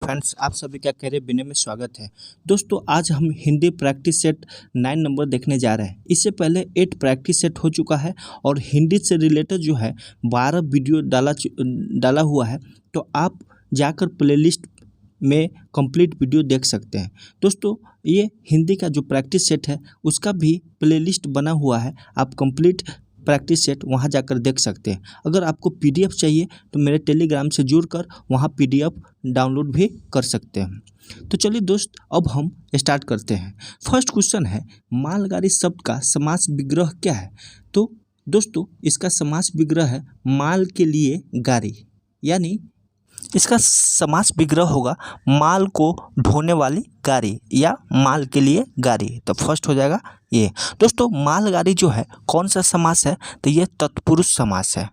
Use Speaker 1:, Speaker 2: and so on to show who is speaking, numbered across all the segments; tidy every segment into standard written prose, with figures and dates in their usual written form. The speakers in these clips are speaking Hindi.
Speaker 1: फ्रेंड्स, आप सभी का करियर बिने में स्वागत है। दोस्तों, आज हम हिंदी प्रैक्टिस सेट 9 नंबर देखने जा रहे हैं। इससे पहले 8 प्रैक्टिस सेट हो चुका है और हिंदी से रिलेटेड जो है 12 वीडियो डाला हुआ है। तो आप जाकर प्लेलिस्ट में कंप्लीट वीडियो देख सकते हैं। दोस्तों, ये हिंदी का जो प्रैक्टिस सेट है उसका भी प्लेलिस्ट बना हुआ है। आप कंप्लीट प्रैक्टिस सेट वहाँ जाकर देख सकते हैं। अगर आपको पीडीएफ चाहिए तो मेरे टेलीग्राम से जुड़कर वहाँ पीडीएफ डाउनलोड भी कर सकते हैं। तो चलिए दोस्त, अब हम स्टार्ट करते हैं। फर्स्ट क्वेश्चन है, मालगाड़ी शब्द का समास विग्रह क्या है? तो दोस्तों, इसका समास विग्रह है माल के लिए गाड़ी, यानी इसका समास विग्रह होगा माल को ढोने वाली गाड़ी या माल के लिए गाड़ी। तो फर्स्ट हो जाएगा ये। दोस्तों, मालगाड़ी जो है कौन सा समास है? तो ये तत्पुरुष समास है।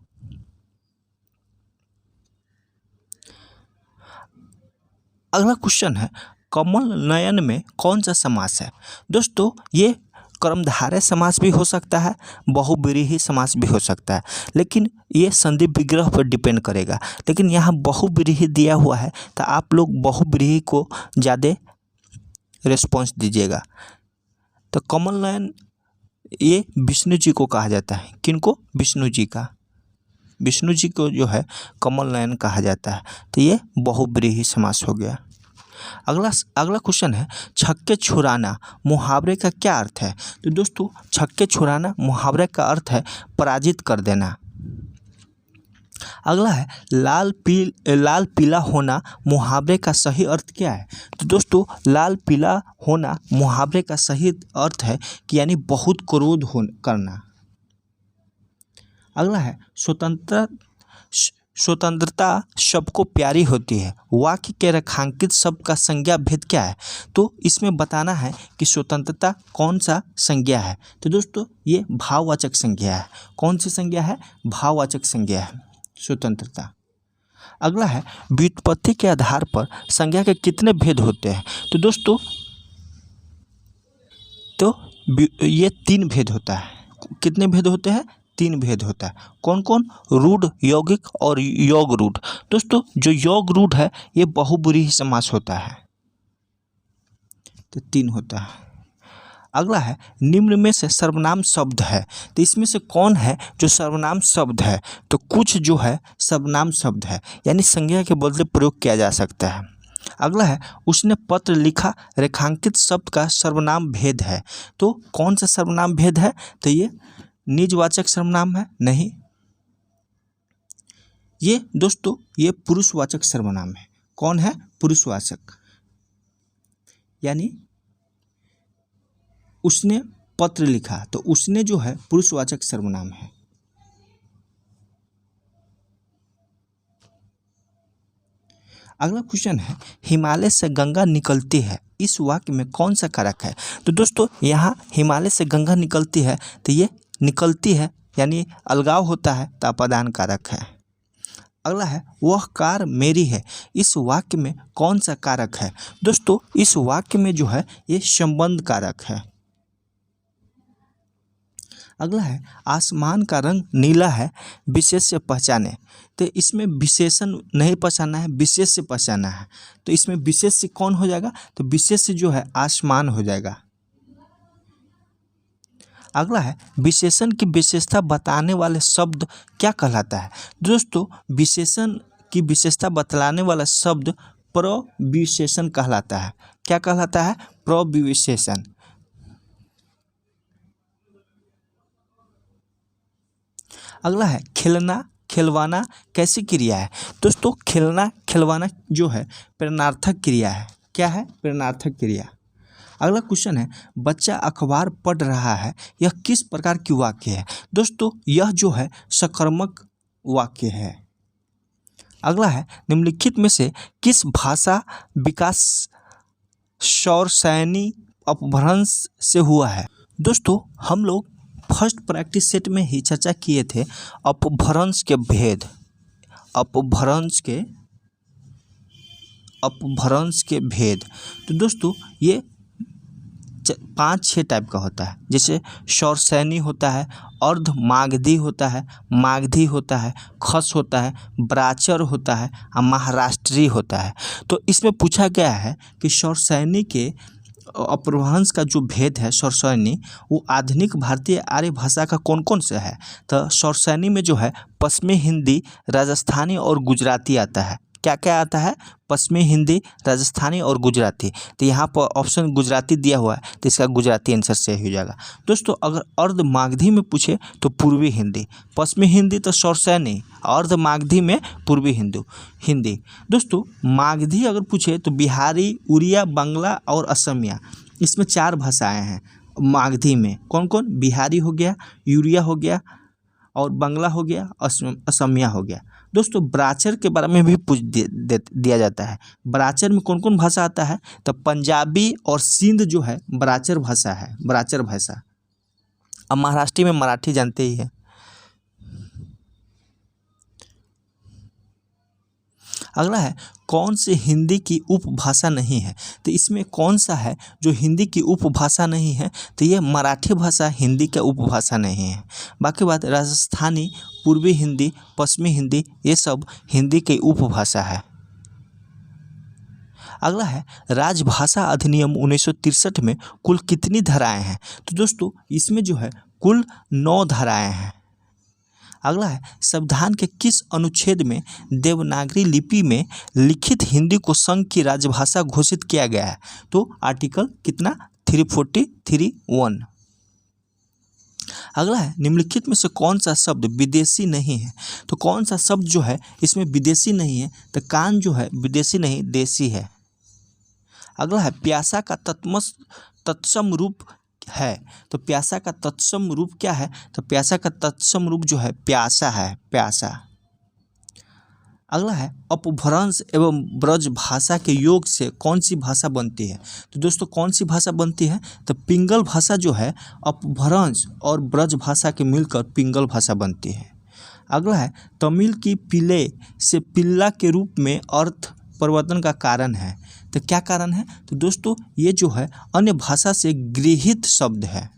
Speaker 1: अगला क्वेश्चन है, कमल नयन में कौन सा समास है? दोस्तों, ये कर्मधारय समास भी हो सकता है, बहुव्रीहि समास भी हो सकता है, लेकिन ये संधि विग्रह पर डिपेंड करेगा। लेकिन यहाँ बहुव्रीहि दिया हुआ है तो आप लोग बहुव्रीहि को ज़्यादा रिस्पॉन्स दीजिएगा। तो कमल नयन ये विष्णु जी को कहा जाता है। किनको? विष्णु जी को जो है कमल नयन कहा जाता है। तो ये बहुव्रीहि समास हो गया। अगला क्वेश्चन है, छक्के छुड़ाना मुहावरे का क्या अर्थ है? तो दोस्तों, छक्के छुड़ाना मुहावरे का अर्थ है पराजित कर देना। अगला है, लाल पीला होना मुहावरे का सही अर्थ क्या है? तो दोस्तों, लाल पीला होना मुहावरे का सही अर्थ है कि यानी बहुत क्रोध करना। अगला है, स्वतंत्रता सबको प्यारी होती है, वाक्य के रेखांकित शब्द का संज्ञा भेद क्या है? तो इसमें बताना है कि स्वतंत्रता कौन सा संज्ञा है। तो दोस्तों, ये भाववाचक संज्ञा है। कौन सी संज्ञा है? भाववाचक संज्ञा है स्वतंत्रता। अगला है, व्युत्पत्ति के आधार पर संज्ञा के कितने भेद होते हैं? तो दोस्तों, ये 3 भेद होता है। कितने भेद होते हैं? 3 भेद होता है। कौन कौन? रूढ़, यौगिक और योग रूढ़। दोस्तों, जो योग रूढ़ है ये बहुव्रीहि समास होता है। तो 3 होता है। अगला है, निम्न में से सर्वनाम शब्द है। तो इसमें से कौन है जो सर्वनाम शब्द है? तो कुछ जो है सर्वनाम शब्द है, यानी संज्ञा के बदले प्रयोग किया जा सकता है। अगला है, उसने पत्र लिखा रेखांकित शब्द का सर्वनाम भेद है। तो कौन सा सर्वनाम भेद है? तो ये निजवाचक सर्वनाम है? नहीं, ये दोस्तों ये पुरुषवाचक सर्वनाम है। कौन है? पुरुषवाचक, यानी उसने पत्र लिखा, तो उसने जो है पुरुषवाचक सर्वनाम है। अगला क्वेश्चन है, हिमालय से गंगा निकलती है, इस वाक्य में कौन सा कारक है? तो दोस्तों, यहाँ हिमालय से गंगा निकलती है, तो ये निकलती है यानी अलगाव होता है, तो अपादान कारक है। अगला है, वह कार मेरी है, इस वाक्य में कौन सा कारक है? दोस्तों, इस वाक्य में जो है ये संबंध कारक है। अगला है, आसमान का रंग नीला है, विशेष से पहचाने। तो इसमें विशेषण नहीं पहचाना है, विशेष से पहचाना है। तो इसमें विशेष से कौन हो जाएगा? तो विशेष से जो है आसमान हो जाएगा। अगला है, विशेषण की विशेषता बताने वाले शब्द क्या कहलाता है? दोस्तों, विशेषण की विशेषता बतलाने वाला शब्द प्रविशेषण कहलाता है। क्या कहलाता है? प्रविशेषण। अगला है, खेलना खिलवाना कैसी क्रिया है? दोस्तों, खेलना खिलवाना जो है प्रेरणार्थक क्रिया है। क्या है? प्रेरणार्थक क्रिया। अगला क्वेश्चन है, बच्चा अखबार पढ़ रहा है, यह किस प्रकार की वाक्य है? दोस्तों, यह जो है सकर्मक वाक्य है। अगला है, निम्नलिखित में से किस भाषा विकास सौरसैनी अपभ्रंश से हुआ है? दोस्तों, हम लोग फर्स्ट प्रैक्टिस सेट में ही चर्चा किए थे अपभ्रंश के भेद, अपभ्रंश के भेद। तो दोस्तों, ये पाँच छः टाइप का होता है, जैसे शौरसैनी होता है, अर्ध मागधी होता है, मागधी होता है, खस होता है, ब्राचर होता है और महाराष्ट्री होता है। तो इसमें पूछा गया है कि शौरसैनी के अपभ्रंश का जो भेद है शौरसैनी, वो आधुनिक भारतीय आर्य भाषा का कौन कौन सा है। तो शौरसैनी में जो है पश्चिमी हिंदी, राजस्थानी और गुजराती आता है। क्या क्या आता है? पश्चिमी हिंदी, राजस्थानी और गुजराती। तो यहाँ पर ऑप्शन गुजराती दिया हुआ है, तो इसका गुजराती आंसर सही हो जाएगा। दोस्तों अगर अर्ध मागधी में पूछे तो पूर्वी हिंदी, पश्चिमी हिंदी तो शौरसैनी, अर्ध मागधी में पूर्वी हिंदी। दोस्तों मागधी अगर पूछे तो बिहारी, उड़िया, बांग्ला और असमिया, इसमें चार भाषाएँ हैं मागधी में। कौन कौन? बिहारी हो गया, उड़िया हो गया और बांग्ला हो गया, असमिया हो गया। दोस्तों ब्राचर के बारे में भी पूछ दिया जाता है। ब्राचर में कौन कौन भाषा आता है? तो पंजाबी और सिंध जो है ब्राचर भाषा है, ब्राचर भाषा। अब महाराष्ट्र में मराठी जानते ही है। अगला है कौन से हिंदी की उपभाषा नहीं है। तो इसमें कौन सा है जो हिंदी की उपभाषा नहीं है? तो ये मराठी भाषा हिंदी का उपभाषा नहीं है। बाकी बात राजस्थानी, पूर्वी हिंदी, पश्चिमी हिंदी, ये सब हिंदी की उपभाषा है। अगला है राजभाषा अधिनियम 1963 में कुल कितनी धाराएं हैं। तो दोस्तों इसमें जो है कुल 9 धाराएं हैं। अगला है संविधान के किस अनुच्छेद में देवनागरी लिपि में लिखित हिंदी को संघ की राजभाषा घोषित किया गया है। तो आर्टिकल कितना? 343(1). अगला है निम्नलिखित में से कौन सा शब्द विदेशी नहीं है। तो कौन सा शब्द जो है इसमें विदेशी नहीं है? तो कान जो है विदेशी नहीं देशी है। अगला है प्यासा का तत्सम रूप है। तो प्यासा का तत्सम रूप क्या है? तो प्यासा का तत्सम रूप जो है प्यासा है, प्यासा। अगला है अपभ्रंश एवं ब्रज भाषा के योग से कौन सी भाषा बनती है। तो दोस्तों कौन सी भाषा बनती है? तो पिंगल भाषा जो है अपभ्रंश और ब्रज भाषा के मिलकर पिंगल भाषा बनती है। अगला है तमिल की पिले से पिल्ला के रूप में अर्थ परिवर्तन का कारण है। तो क्या कारण है? तो दोस्तों ये जो है अन्य भाषा से गृहीत शब्द है।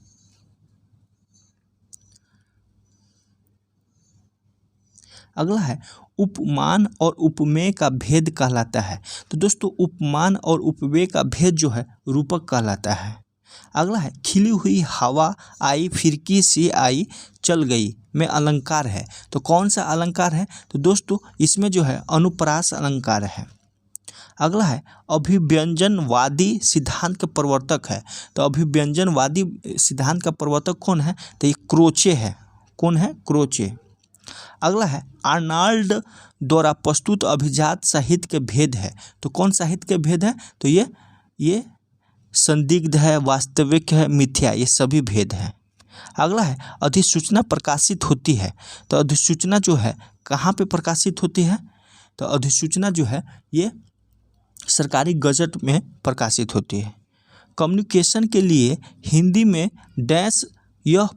Speaker 1: अगला है उपमान और उपमेय का भेद कहलाता है। तो दोस्तों उपमान और उपमेय का भेद जो है रूपक कहलाता है। अगला है खिली हुई हवा आई, फिरकी सी आई, चल गई में अलंकार है। तो कौन सा अलंकार है? तो दोस्तों इसमें जो है अनुप्रास अलंकार है। अगला है अभिव्यंजनवादी सिद्धांत के प्रवर्तक है। तो अभिव्यंजनवादी सिद्धांत का प्रवर्तक कौन है? तो ये क्रोचे है। कौन है? क्रोचे। अगला है आर्नाल्ड द्वारा प्रस्तुत अभिजात साहित्य के भेद है। तो कौन साहित्य के भेद है? तो ये संदिग्ध है, वास्तविक है, मिथ्या, ये सभी भेद है। अगला है अधिसूचना प्रकाशित होती है। तो अधिसूचना जो है कहाँ पे प्रकाशित होती है? तो अधिसूचना जो है ये सरकारी गजट में प्रकाशित होती है। कम्युनिकेशन के लिए हिंदी में डैश यह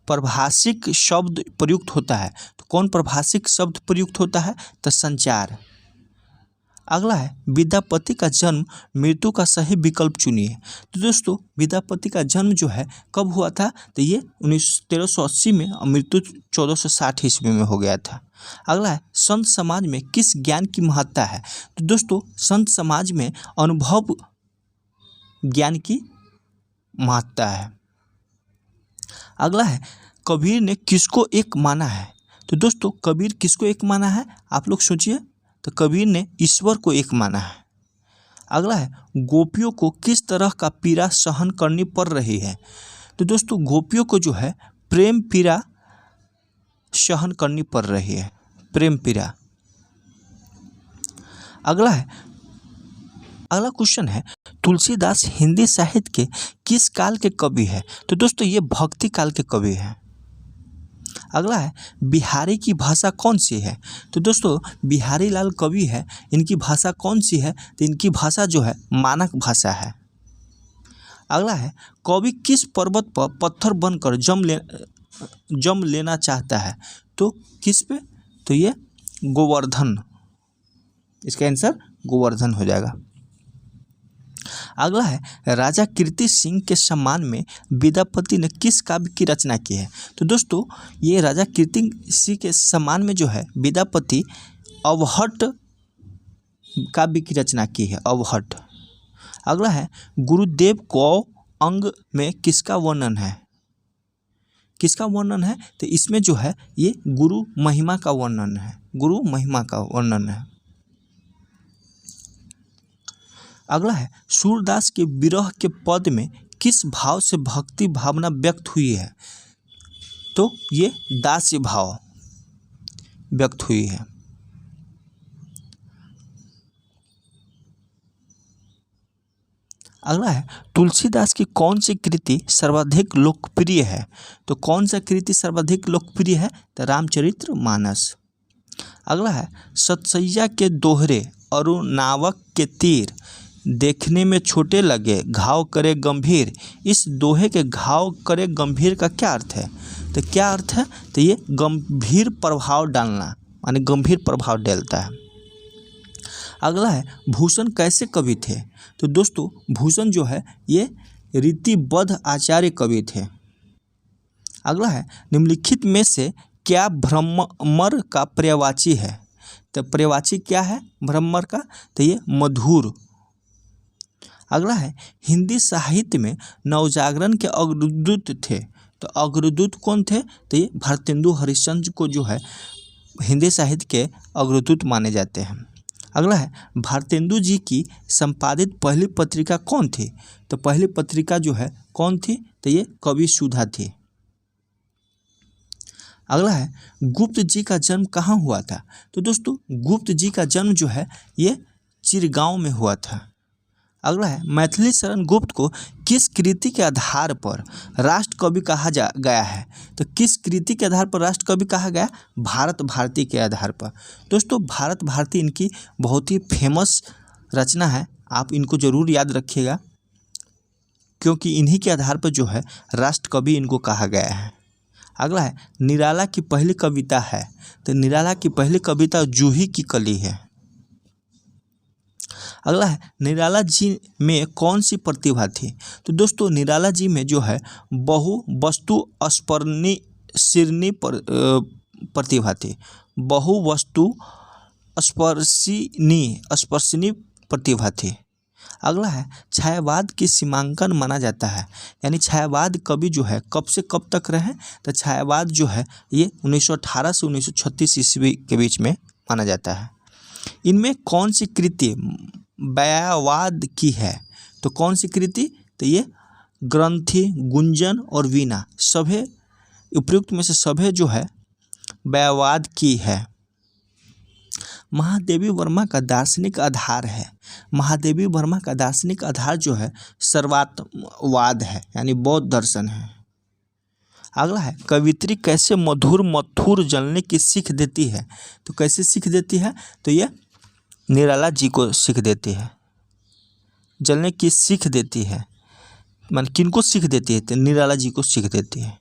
Speaker 1: प्रभाषिक शब्द प्रयुक्त होता है। तो कौन प्रभाषिक शब्द प्रयुक्त होता है? तो संचार। अगला है विद्यापति का जन्म मृत्यु का सही विकल्प चुनिए। तो दोस्तों विद्यापति का जन्म जो है कब हुआ था? तो ये 1380 में और मृत्यु 1460 ईस्वी में हो गया था। अगला है संत समाज में किस ज्ञान की महत्ता है। तो दोस्तों संत समाज में अनुभव ज्ञान की महत्ता है। अगला है कबीर ने किसको एक माना है। तो दोस्तों कबीर किसको एक माना है? आप लोग सोचिए। तो कबीर ने ईश्वर को एक माना है। अगला है गोपियों को किस तरह का पीड़ा सहन करनी पड़ रही है। तो दोस्तों गोपियों को जो है प्रेम पीड़ा सहन करनी पड़ रही है, प्रेम पीड़ा। अगला क्वेश्चन है तुलसीदास हिंदी साहित्य के किस काल के कवि है। तो दोस्तों ये भक्ति काल के कवि हैं। अगला है बिहारी की भाषा कौन सी है। तो दोस्तों बिहारी लाल कवि है, इनकी भाषा कौन सी है। तो इनकी भाषा जो है मानक भाषा है। अगला है कवि किस पर्वत पर पत्थर बनकर जम लेना चाहता है। तो किस पे? तो ये गोवर्धन, इसका आंसर गोवर्धन हो जाएगा। अगला है राजा कीर्ति सिंह के सम्मान में विद्यापति ने किस काव्य की रचना की है। तो दोस्तों ये राजा कीर्ति सिंह के सम्मान में जो है विद्यापति अवहट काव्य की रचना की है, अवहट। अगला है गुरुदेव को अंग में किसका वर्णन है, किसका वर्णन है। तो इसमें जो है ये गुरु महिमा का वर्णन है, गुरु महिमा का वर्णन है। अगला है सूरदास के विरह के पद में किस भाव से भक्ति भावना व्यक्त हुई है। तो ये दास्य भाव व्यक्त हुई है। अगला है तुलसीदास की कौन सी कृति सर्वाधिक लोकप्रिय है। तो कौन सा कृति सर्वाधिक लोकप्रिय है, तो रामचरितमानस। अगला है सतसैया के दोहरे अरुणावक के तीर देखने में छोटे लगे घाव करे गंभीर। इस दोहे के घाव करे गंभीर का क्या अर्थ है। तो क्या अर्थ है, तो ये गंभीर प्रभाव डालना, यानी गंभीर प्रभाव डालता है। अगला है भूषण कैसे कवि थे। तो दोस्तों भूषण जो है ये रीतिबद्ध आचार्य कवि थे। अगला है निम्नलिखित में से क्या भ्रमर का पर्यायवाची है। तो पर्यायवाची क्या है भ्रमर का, तो ये मधुर। अगला है हिंदी साहित्य में नवजागरण के अग्रदूत थे। तो अग्रदूत कौन थे, तो ये भारतेंदु हरिश्चंद्र को जो है हिंदी साहित्य के अग्रदूत माने जाते हैं। अगला है भारतेंदु जी की संपादित पहली पत्रिका कौन थी। तो पहली पत्रिका जो है कौन थी, तो ये कवि सुधा थी। अगला है गुप्त जी का जन्म कहाँ हुआ था। तो दोस्तों गुप्त जी का जन्म जो है ये चिरगांव में हुआ था। अगला है मैथिली शरण गुप्त को किस कृति के आधार पर राष्ट्र कवि कहा गया है। तो किस कृति के आधार पर राष्ट्र कवि कहा गया, भारत भारती के आधार पर। दोस्तों भारत भारती इनकी बहुत ही फेमस रचना है, आप इनको ज़रूर याद रखिएगा क्योंकि इन्हीं के आधार पर जो है राष्ट्र कवि इनको कहा गया है। अगला है निराला की पहली कविता है। तो निराला की पहली कविता जूही की कली है। अगला है निराला जी में कौन सी प्रतिभा थी। तो दोस्तों निराला जी में जो है बहु वस्तु स्पर्शनी प्रतिभा थी, बहु वस्तु स्पर्शनी प्रतिभा थी। अगला है छायावाद की सीमांकन माना जाता है, यानी छायावाद कवि जो है कब से कब तक रहे। तो छायावाद जो है ये 1918 से 1936 ईस्वी के बीच में माना जाता है। इनमें कौन सी कृति व्यावाद की है। तो कौन सी कृति, तो ये ग्रंथि, गुंजन और वीणा सभे उपयुक्त में से सभे जो है व्यावाद की है। महादेवी वर्मा का दार्शनिक आधार है। महादेवी वर्मा का दार्शनिक आधार जो है सर्वात्मवाद है, यानी बौद्ध दर्शन है। अगला है कवित्री कैसे मधुर मथुर जलने की सीख देती है। तो कैसे सीख देती है, तो ये निराला जी को सीख देती है, जलने की सीख देती है। मान किनको सीख देती है, तो निराला जी को सीख देती है।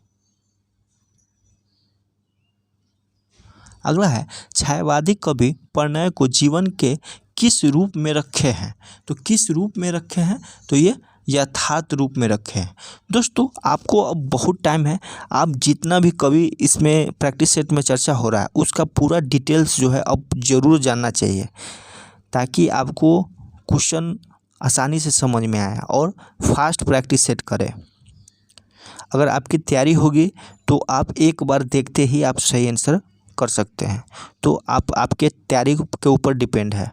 Speaker 1: अगला है छायावादी कवि प्रणय को जीवन के किस रूप में रखे हैं। तो किस रूप में रखे हैं, तो ये यथार्थ रूप में रखे हैं। दोस्तों आपको अब बहुत टाइम है, आप जितना भी कवि इसमें प्रैक्टिस सेट में चर्चा हो रहा है उसका पूरा डिटेल्स जो है अब ज़रूर जानना चाहिए, ताकि आपको क्वेश्चन आसानी से समझ में आए और फास्ट प्रैक्टिस सेट करें। अगर आपकी तैयारी होगी तो आप एक बार देखते ही आप सही आंसर कर सकते हैं। तो आपके तैयारी के ऊपर डिपेंड है।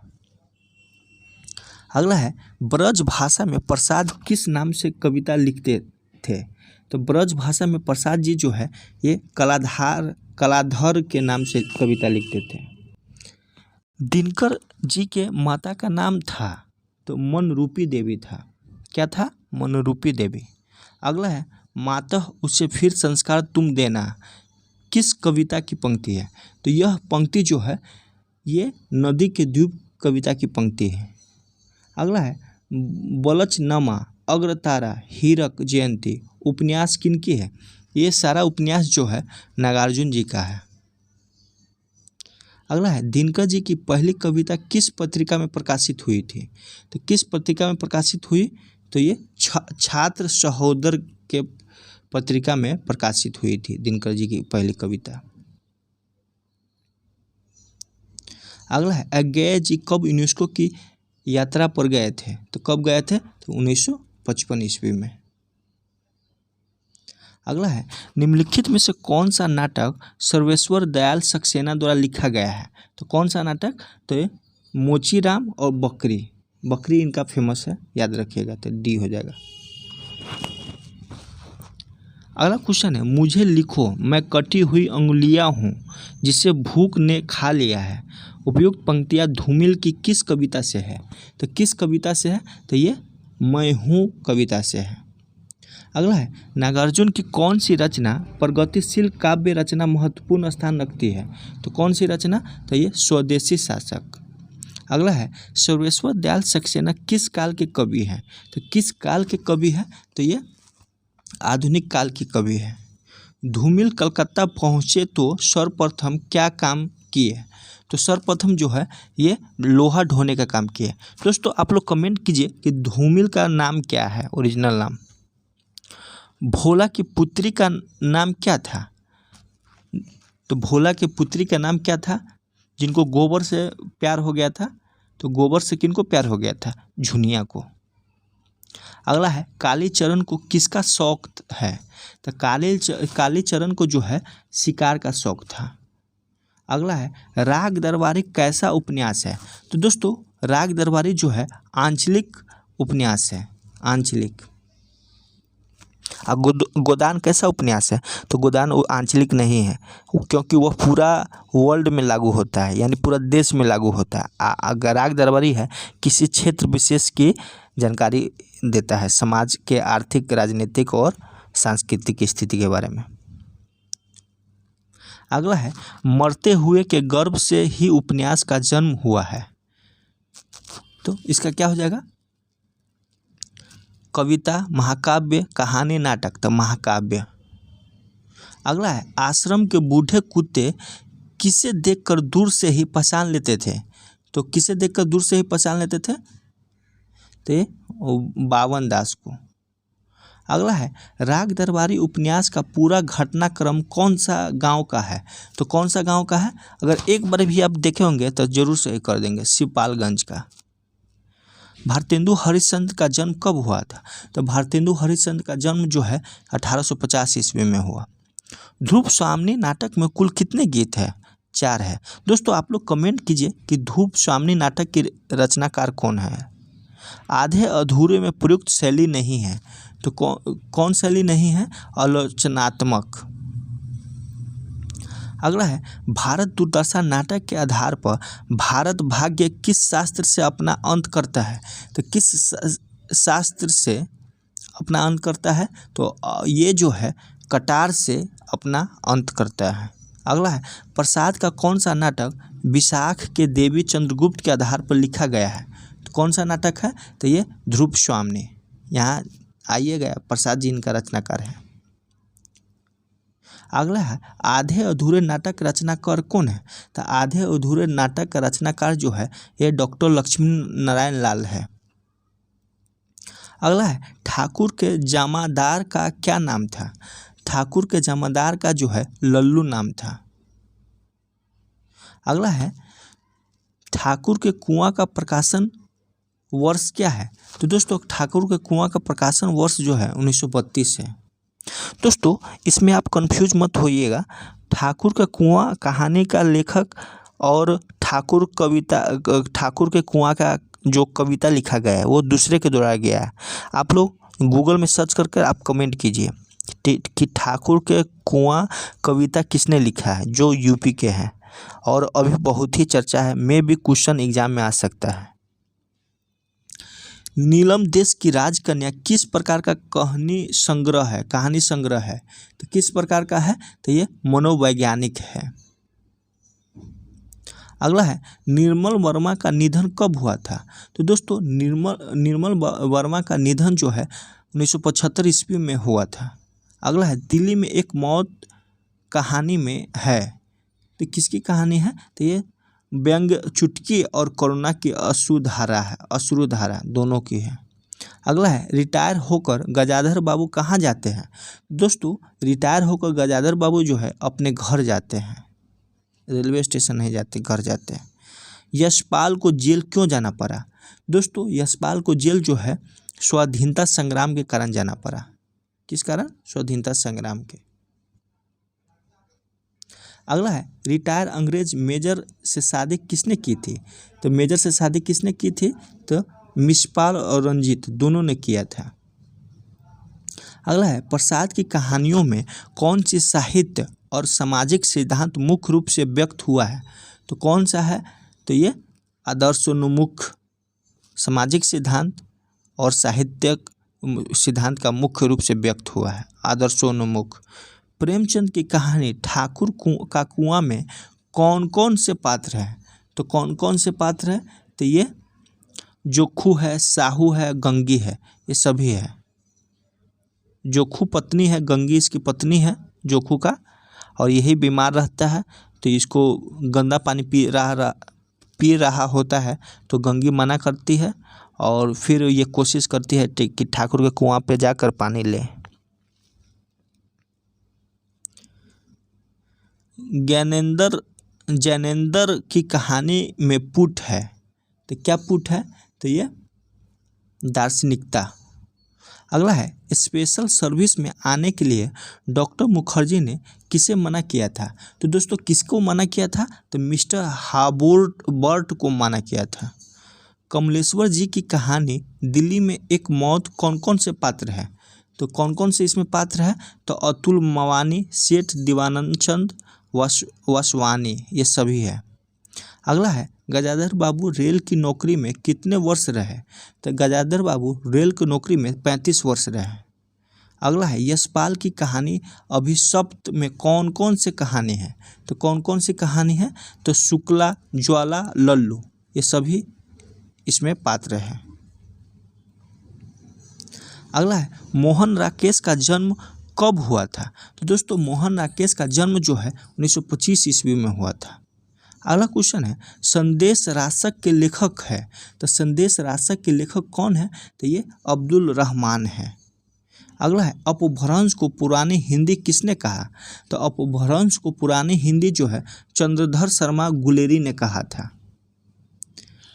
Speaker 1: अगला है ब्रज भाषा में प्रसाद किस नाम से कविता लिखते थे। तो ब्रज भाषा में प्रसाद जी जो है ये कलाधर के नाम से कविता लिखते थे। दिनकर जी के माता का नाम था, तो मनरूपी देवी था। क्या था, मनरूपी देवी। अगला है मातः उसे फिर संस्कार तुम देना किस कविता की पंक्ति है। तो यह पंक्ति जो है ये नदी के द्वीप कविता की पंक्ति है। अगला है बलचनमा अग्रतारा हीरक जयंती उपन्यास किनकी है। ये सारा उपन्यास जो है नागार्जुन जी का है। अगला है दिनकर जी की पहली कविता किस पत्रिका में प्रकाशित हुई थी। तो किस पत्रिका में प्रकाशित हुई, तो ये छात्र सहोदर के पत्रिका में प्रकाशित हुई थी दिनकर जी की पहली कविता। अगला है अज्ञेय जी कब यूनेस्को की यात्रा पर गए थे? तो कब गए थे? तो 1955 ईस्वी में। अगला है निम्नलिखित में से कौन सा नाटक सर्वेश्वर दयाल सक्सेना द्वारा लिखा गया है? तो कौन सा नाटक? तो ये मोचीराम और बकरी। बकरी इनका फेमस है, याद रखिएगा, तो डी हो जाएगा। अगला क्वेश्चन है मुझे लिखो मैं कटी हुई अंगुलियां हूँ जिसे भूख ने खा लिया है। उपयुक्त पंक्तियाँ धूमिल की किस कविता से है? तो किस कविता से है? तो ये मैं हूँ कविता से है। अगला है नागार्जुन की कौन सी रचना प्रगतिशील काव्य रचना महत्वपूर्ण स्थान रखती है? तो कौन सी रचना? तो ये स्वदेशी शासक। अगला है सर्वेश्वर दयाल सक्सेना किस काल के कवि हैं? तो किस काल के कवि हैं? तो ये आधुनिक काल की कवि है। धूमिल कलकत्ता पहुँचे तो सर्वप्रथम क्या काम किए? तो सर्वप्रथम जो है ये लोहा ढोने का काम किए। दोस्तों आप लोग कमेंट कीजिए कि धूमिल का नाम क्या है, ओरिजिनल नाम। भोला की पुत्री का नाम क्या था? तो भोला की पुत्री का नाम क्या था जिनको गोबर से प्यार हो गया था? तो गोबर से किनको प्यार हो गया था? झुनिया को। अगला है कालीचरण को किसका शौक है? तो कालीचरण को जो है शिकार का शौक था। अगला है राग दरबारी कैसा उपन्यास है? तो दोस्तों राग दरबारी जो है आंचलिक उपन्यास है, आंचलिक। गोदान कैसा उपन्यास है? तो गोदान वो आंचलिक नहीं है क्योंकि वह पूरा वर्ल्ड में लागू होता है, यानी पूरा देश में लागू होता है। अगर राग दरबारी है किसी क्षेत्र विशेष की जानकारी देता है, समाज के आर्थिक, राजनीतिक और सांस्कृतिक स्थिति के बारे में। अगला है मरते हुए के गर्भ से ही उपन्यास का जन्म हुआ है। तो इसका क्या हो जाएगा? कविता, महाकाव्य, कहानी, नाटक। तो महाकाव्य। अगला है आश्रम के बूढ़े कुत्ते किसे देखकर दूर से ही पहचान लेते थे? तो किसे देखकर दूर से ही पहचान लेते थे? तो बावन दास को। अगला है राग दरबारी उपन्यास का पूरा घटनाक्रम कौन सा गांव का है? तो कौन सा गांव का है? अगर एक बार भी आप देखे होंगे तो जरूर सही कर देंगे, शिवपालगंज का। भारतेंदु हरिश्चंद्र का जन्म कब हुआ था? तो भारतेंदु हरिश्चंद्र का जन्म जो है 1850 ईस्वी में हुआ। ध्रुव स्वामिनी नाटक में कुल कितने गीत हैं? 4 है। दोस्तों आप लोग कमेंट कीजिए कि ध्रुव स्वामिनी नाटक की रचनाकार कौन है। आधे अधूरे में प्रयुक्त शैली नहीं है। तो कौन शैली नहीं है? आलोचनात्मक। अगला है भारत दुर्दशा नाटक के आधार पर भारत भाग्य किस शास्त्र से अपना अंत करता है? तो किस शास्त्र से अपना अंत करता है? तो ये जो है कटार से अपना अंत करता है। अगला है प्रसाद का कौन सा नाटक विशाख के देवी चंद्रगुप्त के आधार पर लिखा गया है? तो कौन सा नाटक है? तो ये ध्रुव स्वामिनी। यहाँ आइएगा, प्रसाद जी इनका रचनाकार है। अगला है आधे अधूरे नाटक रचनाकार कौन है? तो आधे अधूरे नाटक का रचनाकार जो है ये डॉक्टर लक्ष्मी नारायण लाल है। अगला है ठाकुर के जमादार का क्या नाम था? ठाकुर के जमादार का जो है लल्लू नाम था। अगला है ठाकुर के कुआं का प्रकाशन वर्ष क्या है? तो दोस्तों ठाकुर के कुआं का प्रकाशन वर्ष जो है 1932 है। दोस्तों इसमें आप कंफ्यूज मत होइएगा, ठाकुर का कुआं कहानी का लेखक और ठाकुर के कुआं का जो कविता लिखा गया है वो दूसरे के द्वारा गया है। आप लोग गूगल में सर्च करके आप कमेंट कीजिए कि ठाकुर के कुआं कविता किसने लिखा है, जो यूपी के हैं, और अभी बहुत ही चर्चा है, मे भी क्वेश्चन एग्जाम में आ सकता है। नीलम देश की राजकन्या किस प्रकार का कहानी संग्रह है? तो किस प्रकार का है? तो ये मनोवैज्ञानिक है। अगला है निर्मल वर्मा का निधन कब हुआ था? तो दोस्तों निर्मल वर्मा का निधन जो है 1975 ईस्वी में हुआ था। अगला है दिल्ली में एक मौत कहानी में है। तो किसकी कहानी है? तो ये व्यंग चुटकी और करुणा की अश्रुधारा दोनों की है। अगला है रिटायर होकर गजाधर बाबू कहाँ जाते हैं। दोस्तों रिटायर होकर गजाधर बाबू जो है अपने घर जाते हैं, रेलवे स्टेशन नहीं जाते, घर जाते हैं। यशपाल को जेल क्यों जाना पड़ा। दोस्तों यशपाल को जेल जो है स्वाधीनता संग्राम के कारण जाना पड़ा। किस कारण? स्वाधीनता संग्राम के। अगला है रिटायर अंग्रेज मेजर से शादी किसने की थी। तो मेजर से शादी किसने की थी, तो मिसपाल और रंजीत दोनों ने किया था। अगला है प्रसाद की कहानियों में कौन सी साहित्य और सामाजिक सिद्धांत मुख्य रूप से व्यक्त हुआ है। तो कौन सा है, तो ये आदर्शोन्मुख सामाजिक सिद्धांत और साहित्यिक सिद्धांत का मुख्य रूप से व्यक्त हुआ है, आदर्शोन्मुख। प्रेमचंद की कहानी ठाकुर का कुआं में कौन कौन से पात्र हैं। तो कौन कौन से पात्र हैं, तो ये जोखू है, साहू है, गंगी है, ये सभी है। जोखू पत्नी है, गंगी इसकी पत्नी है जोखू का, और यही बीमार रहता है तो इसको गंदा पानी पी रहा होता है तो गंगी मना करती है और फिर ये कोशिश करती है कि ठाकुर के कुआं पे जाकर पानी ले। जैनेंद्र की कहानी में पुट है, तो क्या पुट है, तो ये दार्शनिकता। अगला है स्पेशल सर्विस में आने के लिए डॉक्टर मुखर्जी ने किसे मना किया था। तो दोस्तों किसको मना किया था, तो मिस्टर हार्वर्ड को मना किया था। कमलेश्वर जी की कहानी दिल्ली में एक मौत कौन कौन से पात्र हैं। तो कौन कौन से इसमें पात्र हैं, तो अतुल मवानी, सेठ दीवानंद चंद, वासवानी, ये सभी है। अगला है गजाधर बाबू रेल की नौकरी में कितने वर्ष रहे। तो गजाधर बाबू रेल की नौकरी में 35 वर्ष रहे। अगला है यशपाल की कहानी अभिशप्त में कौन कौन से कहानी है। तो कौन कौन सी कहानी है, तो शुक्ला, ज्वाला, लल्लू, ये सभी इसमें पात्र हैं। अगला है मोहन राकेश का जन्म कब हुआ था। तो दोस्तों मोहन राकेश का जन्म जो है 1925 ईस्वी में हुआ था। अगला क्वेश्चन है संदेश रासक के लेखक है। तो संदेश रासक के लेखक कौन है, तो ये अब्दुल रहमान है। अगला है अपभ्रंश को पुरानी हिंदी किसने कहा। तो अपभ्रंश को पुरानी हिंदी जो है चंद्रधर शर्मा गुलेरी ने कहा था।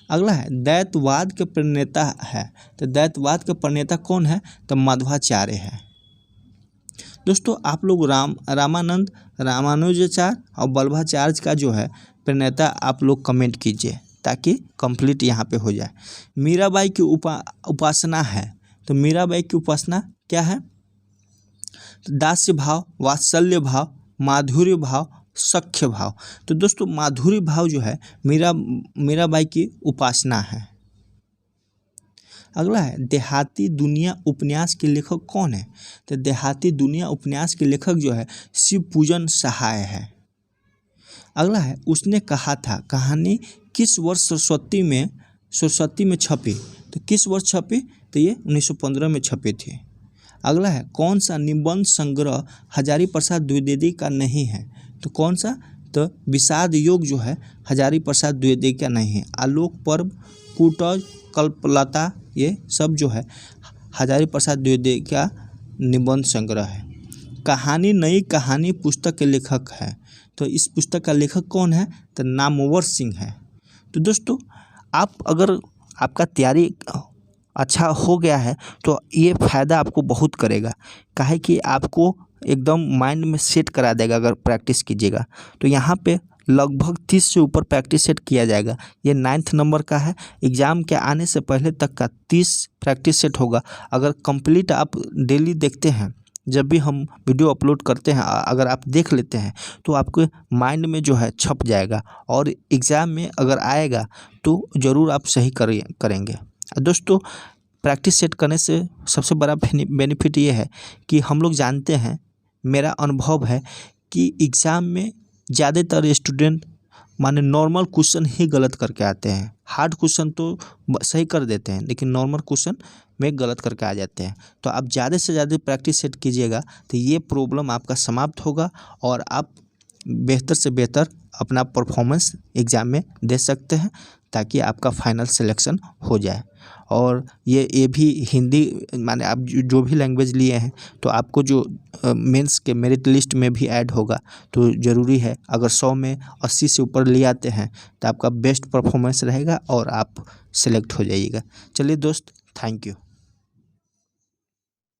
Speaker 1: अगला है दैतवाद के प्रणेता है। तो दैतवाद के प्रणेता कौन है, तो मध्वाचार्य है। दोस्तों आप लोग रामानंद, रामानुजाचार्य और वल्लभाचार्य का जो है प्रणेता आप लोग कमेंट कीजिए ताकि कंप्लीट यहाँ पे हो जाए। मीराबाई की उपासना है। तो मीराबाई की उपासना क्या है, तो दास्य भाव, वात्सल्य भाव, माधुर्य भाव, सख्य भाव। तो दोस्तों माधुर्य भाव जो है मीराबाई की उपासना है। अगला है देहाती दुनिया उपन्यास के लेखक कौन है। तो देहाती दुनिया उपन्यास के लेखक जो है शिव पूजन सहाय है। अगला है उसने कहा था कहानी किस वर्ष सरस्वती में छपी। तो किस वर्ष छपी, तो ये 1915 में छपी थी। अगला है कौन सा निबंध संग्रह हजारी प्रसाद द्विवेदी का नहीं है। तो कौन सा, तो विषाद योग जो है हजारी प्रसाद द्विवेदी का नहीं है। आलोक पर्व, कूटज, कल्पलता, ये सब जो है हजारी प्रसाद द्विवेदी का निबंध संग्रह है। कहानी नई कहानी पुस्तक के लेखक है। तो इस पुस्तक का लेखक कौन है, तो नामवर सिंह है। तो दोस्तों आप अगर आपका तैयारी अच्छा हो गया है तो ये फ़ायदा आपको बहुत करेगा, काहे कि आपको एकदम माइंड में सेट करा देगा अगर प्रैक्टिस कीजिएगा। तो यहाँ पे लगभग 30 से ऊपर प्रैक्टिस सेट किया जाएगा। ये 9th नंबर का है। एग्ज़ाम के आने से पहले तक का 30 प्रैक्टिस सेट होगा। अगर कंप्लीट आप डेली देखते हैं, जब भी हम वीडियो अपलोड करते हैं अगर आप देख लेते हैं तो आपके माइंड में जो है छप जाएगा और एग्ज़ाम में अगर आएगा तो ज़रूर आप सही करेंगे। दोस्तों प्रैक्टिस सेट करने से सबसे बड़ा बेनिफिट ये है कि हम लोग जानते हैं, मेरा अनुभव है कि एग्ज़ाम में ज़्यादातर स्टूडेंट माने नॉर्मल क्वेश्चन ही गलत करके आते हैं। हार्ड क्वेश्चन तो सही कर देते हैं लेकिन नॉर्मल क्वेश्चन में गलत करके आ जाते हैं। तो आप ज़्यादा से ज़्यादा प्रैक्टिस सेट कीजिएगा तो ये प्रॉब्लम आपका समाप्त होगा और आप बेहतर से बेहतर अपना परफॉर्मेंस एग्ज़ाम में दे सकते हैं ताकि आपका फाइनल सिलेक्शन हो जाए। और ये भी हिंदी माने आप जो भी लैंग्वेज लिए हैं तो आपको जो मेंस के मेरिट लिस्ट में भी ऐड होगा। तो ज़रूरी है, अगर 100 में 80 से ऊपर ले आते हैं तो आपका बेस्ट परफॉर्मेंस रहेगा और आप सेलेक्ट हो जाइएगा। चलिए दोस्त, थैंक यू।